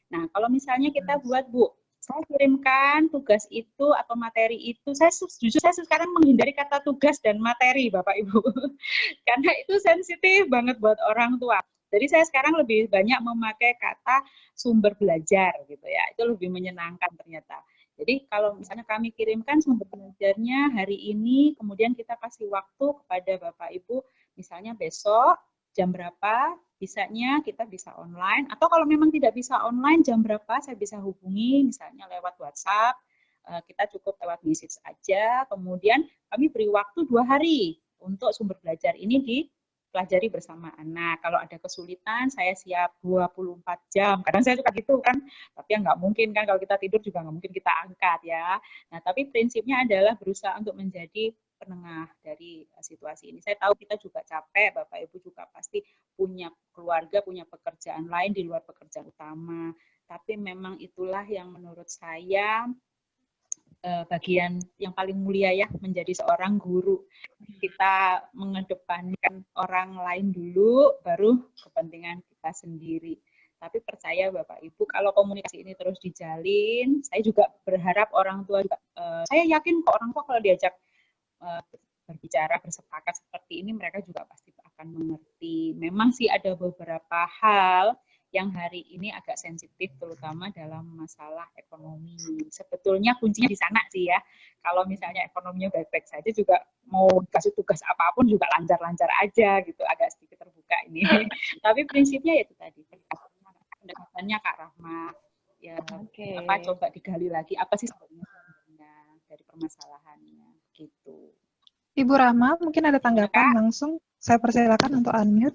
Nah, kalau misalnya kita buat, Bu, saya kirimkan tugas itu atau materi itu, saya sekarang menghindari kata tugas dan materi, Bapak Ibu, karena itu sensitif banget buat orang tua. Jadi saya sekarang lebih banyak memakai kata sumber belajar gitu ya, itu lebih menyenangkan ternyata. Jadi kalau misalnya kami kirimkan sumber belajarnya hari ini, kemudian kita kasih waktu kepada Bapak Ibu, misalnya besok jam berapa, bisanya kita bisa online, atau kalau memang tidak bisa online, jam berapa saya bisa hubungi, misalnya lewat WhatsApp, kita cukup lewat message aja, kemudian kami beri waktu 2 hari untuk sumber belajar ini dipelajari bersama anak. Kalau ada kesulitan, saya siap 24 jam. Kadang saya suka gitu kan, tapi ya nggak mungkin kan kalau kita tidur juga nggak mungkin kita angkat ya. Nah, tapi prinsipnya adalah berusaha untuk menjadi penengah dari situasi ini. Saya tahu kita juga capek, Bapak Ibu juga pasti punya keluarga, punya pekerjaan lain di luar pekerjaan utama. Tapi memang itulah yang menurut saya bagian yang paling mulia ya, menjadi seorang guru. Kita mengedepankan orang lain dulu, baru kepentingan kita sendiri. Tapi percaya Bapak Ibu, kalau komunikasi ini terus dijalin, saya juga berharap orang tua juga, saya yakin kok orang tua kalau diajak berbicara, bersepakat seperti ini, mereka juga pasti akan mengerti. Memang sih ada beberapa hal yang hari ini agak sensitif, terutama dalam masalah ekonomi. Sebetulnya kuncinya di sana sih ya. Kalau misalnya ekonominya baik-baik saja, juga mau kasih tugas apapun juga lancar-lancar aja gitu, agak sedikit terbuka ini. Tapi prinsipnya ya itu tadi, pendekatannya Kak Rahma. Ya, apa coba digali lagi, apa sih sebenarnya dari permasalahannya, gitu. Ibu Rahma, mungkin ada tanggapan langsung. Saya persilakan untuk unmute.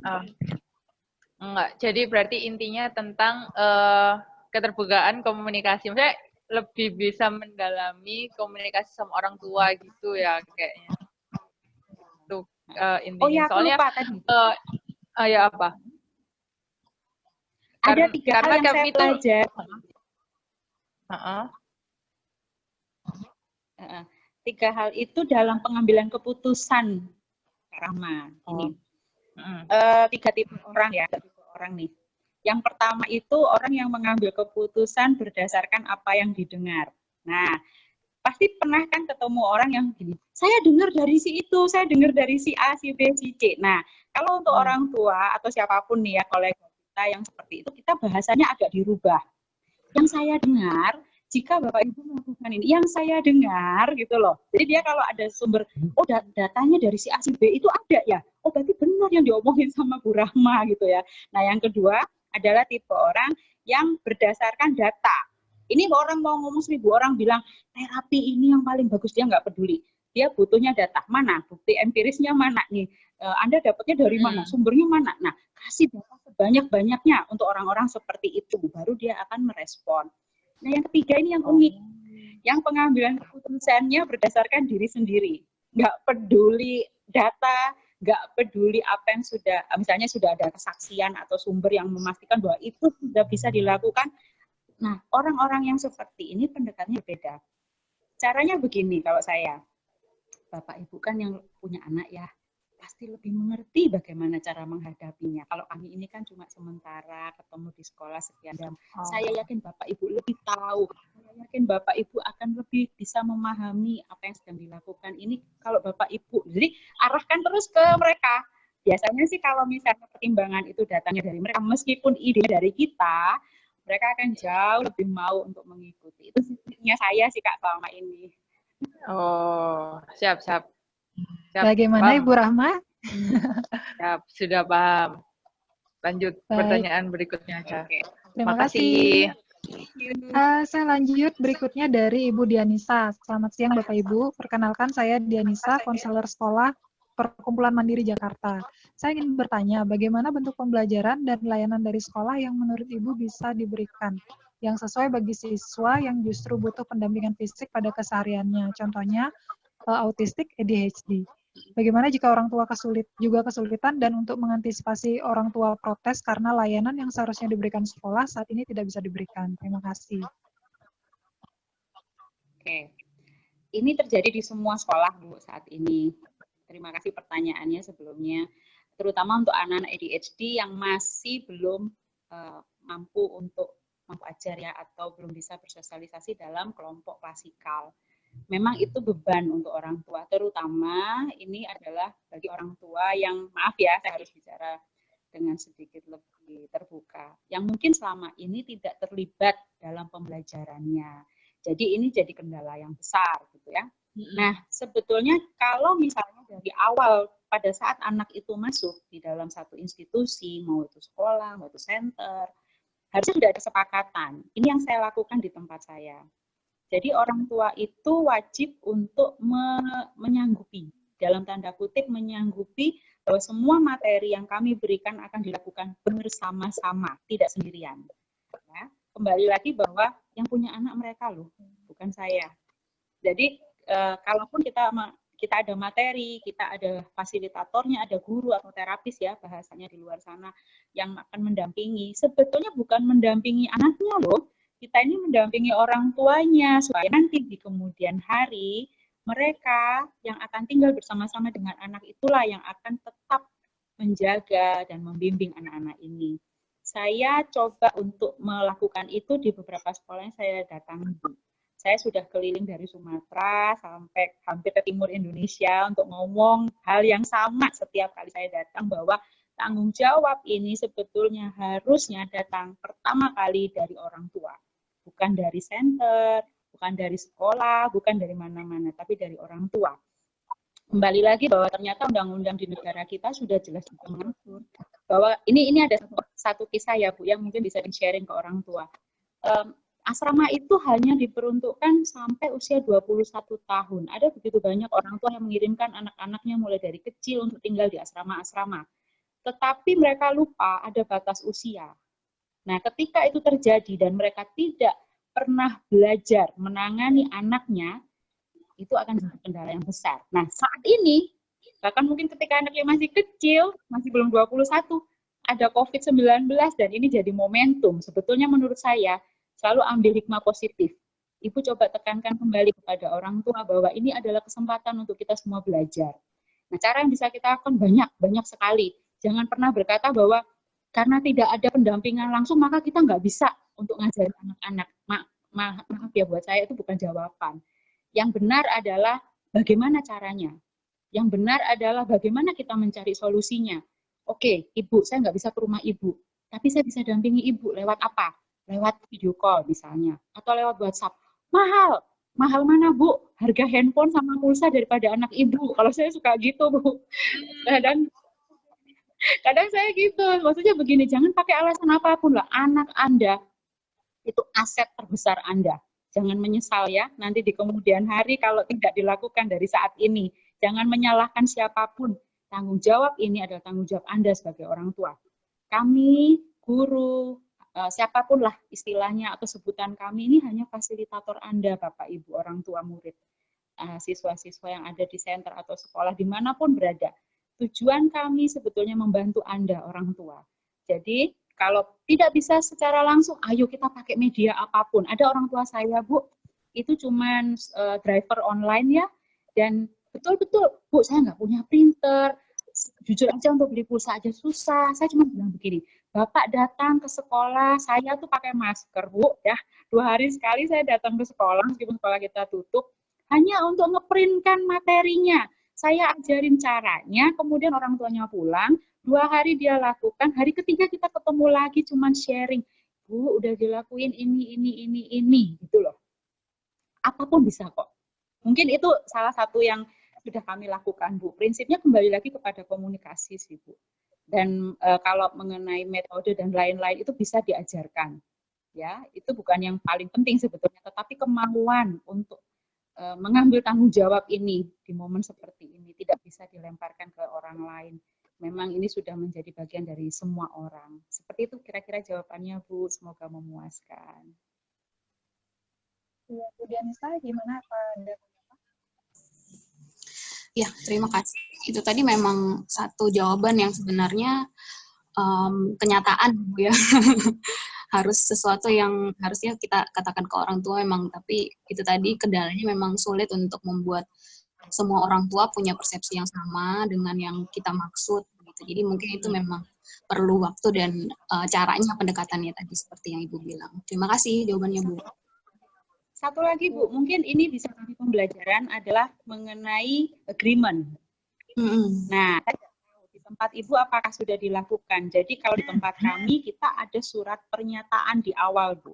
Enggak, jadi berarti intinya tentang keterbukaan komunikasi. Maksudnya lebih bisa mendalami komunikasi sama orang tua gitu ya kayaknya. Itu intinya. Oh ya, aku soalnya lupa tadi. Ya apa? Ada 3 hal yang saya pelajari. Tiga hal itu dalam pengambilan keputusan, Kak Rahma. Ini 3 tipe orang ya, 3 tipe orang nih. Yang pertama itu orang yang mengambil keputusan berdasarkan apa yang didengar. Nah, pasti pernah kan ketemu orang yang gini, saya dengar dari si itu, saya dengar dari si A, si B, si C. Nah, kalau untuk orang tua atau siapapun nih ya, kolega kita yang seperti itu, kita bahasanya agak dirubah. Yang saya dengar, jika Bapak Ibu melakukan ini, yang saya dengar gitu loh. Jadi dia kalau ada sumber, oh datanya dari si A, si B itu ada ya, oh berarti benar yang diomongin sama Bu Rahma gitu ya. Nah yang kedua adalah tipe orang yang berdasarkan data. Ini orang mau ngomong 1000 orang bilang terapi ini yang paling bagus, dia nggak peduli. Dia butuhnya data, mana? Bukti empirisnya mana nih? Anda dapatnya dari mana? Sumbernya mana? Nah, kasih data sebanyak-banyaknya untuk orang-orang seperti itu, baru dia akan merespon. Nah, yang ketiga ini yang unik. Yang pengambilan keputusannya berdasarkan diri sendiri. Nggak peduli data, nggak peduli apa yang sudah, misalnya sudah ada kesaksian atau sumber yang memastikan bahwa itu sudah bisa dilakukan. Nah, orang-orang yang seperti ini pendekatannya berbeda. Caranya begini kalau saya, Bapak Ibu kan yang punya anak ya, pasti lebih mengerti bagaimana cara menghadapinya. Kalau kami ini kan cuma sementara ketemu di sekolah sekian jam. Saya yakin Bapak Ibu lebih tahu. Saya yakin Bapak Ibu akan lebih bisa memahami apa yang sedang dilakukan ini kalau Bapak Ibu. Jadi arahkan terus ke mereka. Biasanya sih kalau misalnya pertimbangan itu datangnya dari mereka, meskipun ide dari kita, mereka akan jauh lebih mau untuk mengikuti. Itu sisinya saya sih Kak selama ini. Oh, siap. Bagaimana paham. Ibu Rahma? Siap, sudah paham. Lanjut Baik. pertanyaan berikutnya aja. Oke. Terima Makasih. Saya lanjut berikutnya dari Ibu Dianisa. Selamat siang Bapak Ibu. Perkenalkan saya Dianisa, konselor sekolah Perkumpulan Mandiri Jakarta. Saya ingin bertanya, bagaimana bentuk pembelajaran dan layanan dari sekolah yang menurut Ibu bisa diberikan, yang sesuai bagi siswa yang justru butuh pendampingan fisik pada kesehariannya, contohnya autistik, ADHD. Bagaimana jika orang tua juga kesulitan dan untuk mengantisipasi orang tua protes karena layanan yang seharusnya diberikan sekolah saat ini tidak bisa diberikan. Terima kasih. Oke. Ini terjadi di semua sekolah, Bu, saat ini. Terima kasih pertanyaannya sebelumnya. Terutama untuk anak-anak ADHD yang masih belum mampu ajar ya, atau belum bisa bersosialisasi dalam kelompok klasikal. Memang itu beban untuk orang tua, terutama ini adalah bagi orang tua yang, maaf ya, saya harus bicara dengan sedikit lebih terbuka, yang mungkin selama ini tidak terlibat dalam pembelajarannya. Jadi ini jadi kendala yang besar gitu ya. Nah, sebetulnya kalau misalnya dari awal pada saat anak itu masuk di dalam satu institusi, mau itu sekolah, mau itu center, harusnya sudah ada kesepakatan. Ini yang saya lakukan di tempat saya. Jadi orang tua itu wajib untuk menyanggupi, dalam tanda kutip menyanggupi bahwa semua materi yang kami berikan akan dilakukan bersama-sama, tidak sendirian. Ya, kembali lagi bahwa yang punya anak mereka loh, bukan saya. Jadi kalaupun kita ada materi, kita ada fasilitatornya, ada guru atau terapis ya bahasanya di luar sana yang akan mendampingi, sebetulnya bukan mendampingi anaknya loh. Kita ini mendampingi orang tuanya supaya nanti di kemudian hari mereka yang akan tinggal bersama-sama dengan anak itulah yang akan tetap menjaga dan membimbing anak-anak ini. Saya coba untuk melakukan itu di beberapa sekolah yang saya datangi. Saya sudah keliling dari Sumatera sampai hampir ke timur Indonesia untuk ngomong hal yang sama setiap kali saya datang, bahwa tanggung jawab ini sebetulnya harusnya datang pertama kali dari orang tua. Bukan dari center, bukan dari sekolah, bukan dari mana-mana, tapi dari orang tua. Kembali lagi bahwa ternyata undang-undang di negara kita sudah jelas mengatur bahwa ini ada satu kisah ya Bu, yang mungkin bisa di-sharing ke orang tua. Asrama itu hanya diperuntukkan sampai usia 21 tahun. Ada begitu banyak orang tua yang mengirimkan anak-anaknya mulai dari kecil untuk tinggal di asrama-asrama. Tetapi mereka lupa ada batas usia. Nah, ketika itu terjadi dan mereka tidak pernah belajar menangani anaknya, itu akan jadi kendala yang besar. Nah, saat ini, bahkan mungkin ketika anaknya masih kecil, masih belum 21, ada COVID-19 dan ini jadi momentum. Sebetulnya menurut saya, selalu ambil hikmah positif. Ibu coba tekankan kembali kepada orang tua bahwa ini adalah kesempatan untuk kita semua belajar. Nah, cara yang bisa kita lakukan banyak sekali. Jangan pernah berkata bahwa karena tidak ada pendampingan langsung, maka kita nggak bisa untuk ngajarin anak-anak. Maaf ya, buat saya itu bukan jawaban. Yang benar adalah bagaimana caranya. Yang benar adalah bagaimana kita mencari solusinya. Oke, Ibu, saya nggak bisa ke rumah Ibu, tapi saya bisa dampingi Ibu lewat apa? Lewat video call misalnya, atau lewat WhatsApp. Mahal mana Bu? Harga handphone sama pulsa daripada anak Ibu. Kalau saya suka gitu Bu. Kadang saya gitu, maksudnya begini, jangan pakai alasan apapun lah. Anak Anda itu aset terbesar Anda. Jangan menyesal ya, nanti di kemudian hari kalau tidak dilakukan dari saat ini. Jangan menyalahkan siapapun. Tanggung jawab ini adalah tanggung jawab Anda sebagai orang tua. Kami, guru, siapapun lah istilahnya atau sebutan kami ini hanya fasilitator Anda, Bapak, Ibu, orang tua, murid. Siswa-siswa yang ada di center atau sekolah dimanapun berada. Tujuan kami sebetulnya membantu Anda, orang tua. Jadi, kalau tidak bisa secara langsung, ayo kita pakai media apapun. Ada orang tua saya, Bu, itu cuman driver online ya, dan betul-betul, Bu, saya nggak punya printer, jujur aja untuk beli pulsa aja susah. Saya cuma bilang begini, Bapak datang ke sekolah, saya tuh pakai masker, Bu, ya. 2 hari sekali saya datang ke sekolah, meskipun sekolah kita tutup, hanya untuk ngeprintkan materinya. Saya ajarin caranya, kemudian orang tuanya pulang, 2 hari dia lakukan, hari ketiga kita ketemu lagi cuman sharing. Bu, udah dilakuin ini, gitu loh. Apapun bisa kok. Mungkin itu salah satu yang sudah kami lakukan, Bu. Prinsipnya kembali lagi kepada komunikasi sih, Bu. Dan kalau mengenai metode dan lain-lain itu bisa diajarkan. Ya, itu bukan yang paling penting sebetulnya, tetapi kemauan untuk mengambil tanggung jawab ini di momen seperti ini tidak bisa dilemparkan ke orang lain. Memang ini sudah menjadi bagian dari semua orang. Seperti itu kira-kira jawabannya, Bu. Semoga memuaskan. Ya, Bu Dianisa, gimana Pak? Ya, terima kasih. Itu tadi memang satu jawaban yang sebenarnya kenyataan, Bu, ya. Harus sesuatu yang harusnya kita katakan ke orang tua memang, tapi itu tadi kendalanya memang sulit untuk membuat semua orang tua punya persepsi yang sama dengan yang kita maksud gitu. Jadi mungkin itu memang perlu waktu dan caranya pendekatannya tadi seperti yang Ibu bilang. Terima kasih jawabannya, Bu. Satu lagi, Bu, mungkin ini bisa jadi pembelajaran adalah mengenai agreement. Nah, di tempat Ibu apakah sudah dilakukan? Jadi kalau di tempat kami kita ada surat pernyataan di awal, Bu.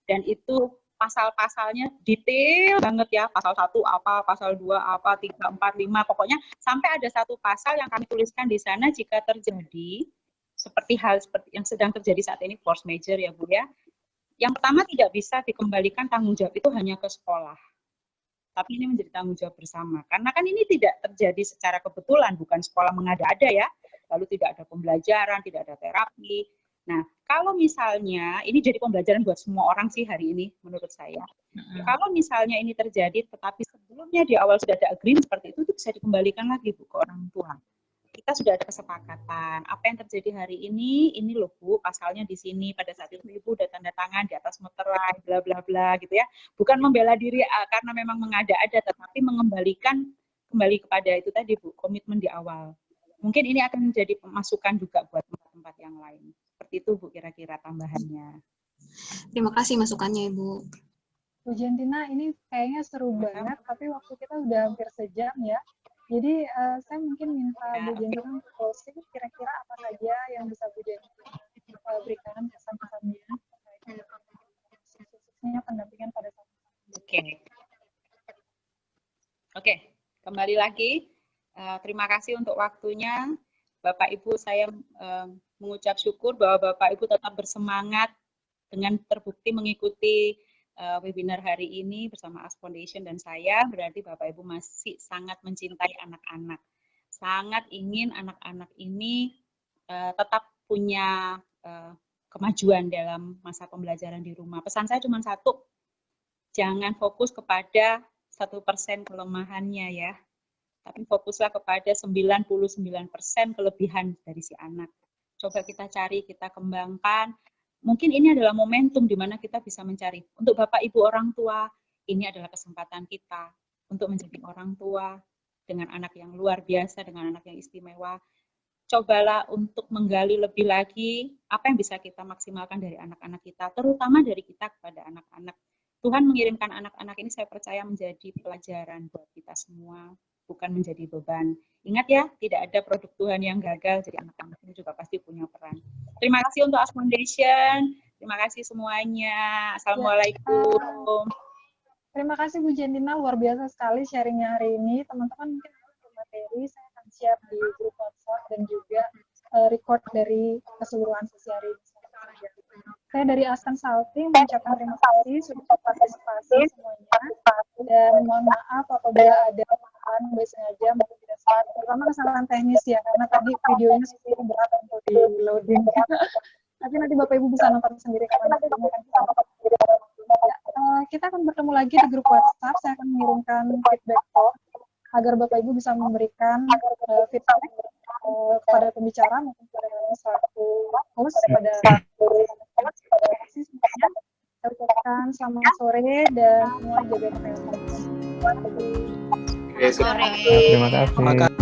Dan itu pasal-pasalnya detail banget ya, pasal 1 apa, pasal 2 apa, 3, 4, 5, pokoknya sampai ada satu pasal yang kami tuliskan di sana jika terjadi seperti hal seperti yang sedang terjadi saat ini, force major ya, Bu ya. Yang pertama tidak bisa dikembalikan tanggung jawab itu hanya ke sekolah. Tapi ini menjadi tanggung jawab bersama. Karena kan ini tidak terjadi secara kebetulan, bukan sekolah mengada-ada ya. Lalu tidak ada pembelajaran, tidak ada terapi. Nah, kalau misalnya, ini jadi pembelajaran buat semua orang sih hari ini, menurut saya. Kalau misalnya ini terjadi, tetapi sebelumnya di awal sudah ada agreement seperti itu bisa dikembalikan lagi, Bu, ke orang tua. Kita sudah ada kesepakatan. Apa yang terjadi hari ini loh, Bu, pasalnya di sini, pada saat itu Ibu udah tanda tangan di atas meterai, bla bla bla gitu ya. Bukan membela diri karena memang mengada-ada, tetapi mengembalikan kembali kepada itu tadi, Bu, komitmen di awal. Mungkin ini akan menjadi masukan juga buat tempat-tempat yang lain. Seperti itu, Bu, kira-kira tambahannya. Terima kasih masukannya, Ibu. Bu Jentina, ini kayaknya seru banget, tapi waktu kita udah hampir sejam ya. Jadi saya mungkin minta Bu Jentina closing, kira-kira apa saja yang bisa Bu Jentina berikan pesan-pesannya khususnya pendampingan pada saat ini. Oke, kembali lagi. Terima kasih untuk waktunya. Bapak Ibu, saya mengucap syukur bahwa Bapak Ibu tetap bersemangat dengan terbukti mengikuti webinar hari ini bersama Ask Foundation dan saya. Berarti Bapak Ibu masih sangat mencintai anak-anak. Sangat ingin anak-anak ini tetap punya kemajuan dalam masa pembelajaran di rumah. Pesan saya cuma satu, jangan fokus kepada 1% kelemahannya ya. Tapi fokuslah kepada 99% kelebihan dari si anak. Coba kita cari, kita kembangkan. Mungkin ini adalah momentum di mana kita bisa mencari. Untuk Bapak Ibu orang tua, ini adalah kesempatan kita untuk menjadi orang tua dengan anak yang luar biasa, dengan anak yang istimewa. Cobalah untuk menggali lebih lagi apa yang bisa kita maksimalkan dari anak-anak kita, terutama dari kita kepada anak-anak. Tuhan mengirimkan anak-anak ini saya percaya menjadi pelajaran buat kita semua, bukan menjadi beban. Ingat ya, tidak ada produk Tuhan yang gagal, jadi anak-anak ini juga pasti punya peran. Terima kasih untuk Ask Foundation, terima kasih semuanya. Assalamualaikum. Terima kasih Bu Jentina, luar biasa sekali sharingnya hari ini. Teman-teman mungkin materi saya akan share di grup WhatsApp dan juga record dari keseluruhan sesi hari ini. Saya dari Ask Consulting mengucapkan terima kasih sudah partisipasi semuanya. Dan mohon maaf apabila ada kesalahan baik sengaja maupun tidak sengaja. Terutama kesalahan teknis ya, karena tadi videonya sedikit berat untuk di loading. Tapi nanti Bapak Ibu bisa nonton sendiri karena nantinya akan kita akan bertemu lagi di grup WhatsApp. Saya akan mengirimkan feedback talk agar Bapak Ibu bisa memberikan feedback kepada pembicara maupun kepada kami selaku host pada semuanya. Saya ucapkan selamat sore dan semua jaga kesehatan. Terima kasih.